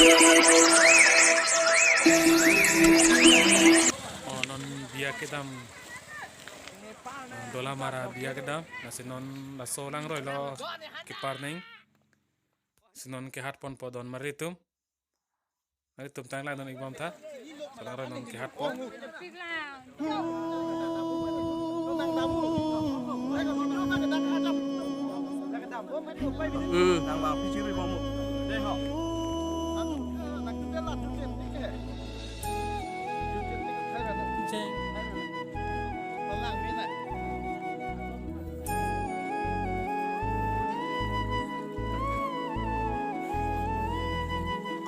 Oh non biak kedam Dalamara biak kedam nasinon nasolang roy lo kipar neng sinon ke hat pon podon maritum tang lang non ibam tha solang roy non ke hat pon đang vào phía dưới vòng một đây họ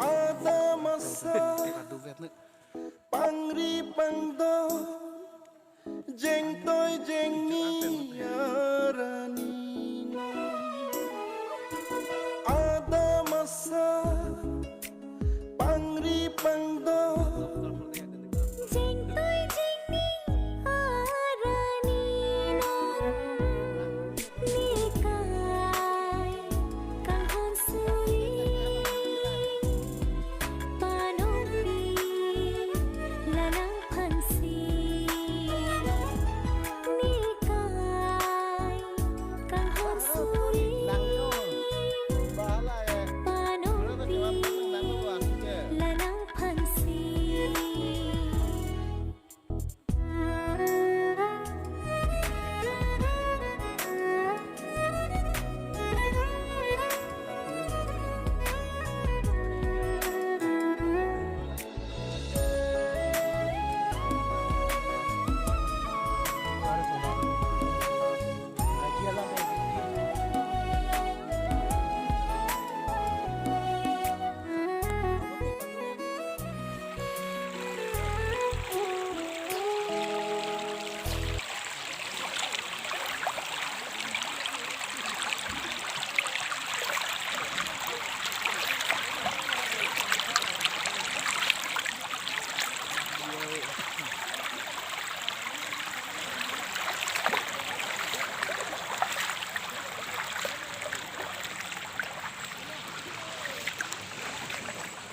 ada masa pangri pangdo jeng toy jeng ni arani ada masa pangri pangdo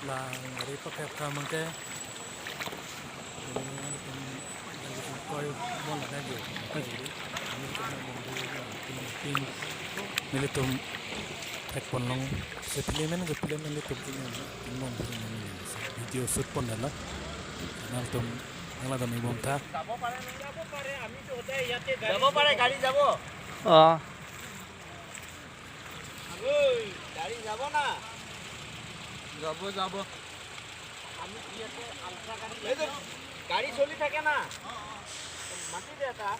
lang dari pakai kamang ke koy bola lagi ini militum tek ponong sepilimen ke pilihan militum non video shoot pon dala naltum nalatum ibom tha যাবো পারে গাড়ি যাবো ওই গাড়ি যাব না যাবো যাবো আমি ইয়াতে আলট্রা গাড়ি গাড়ি চলি থাকে না মাটি দে এটা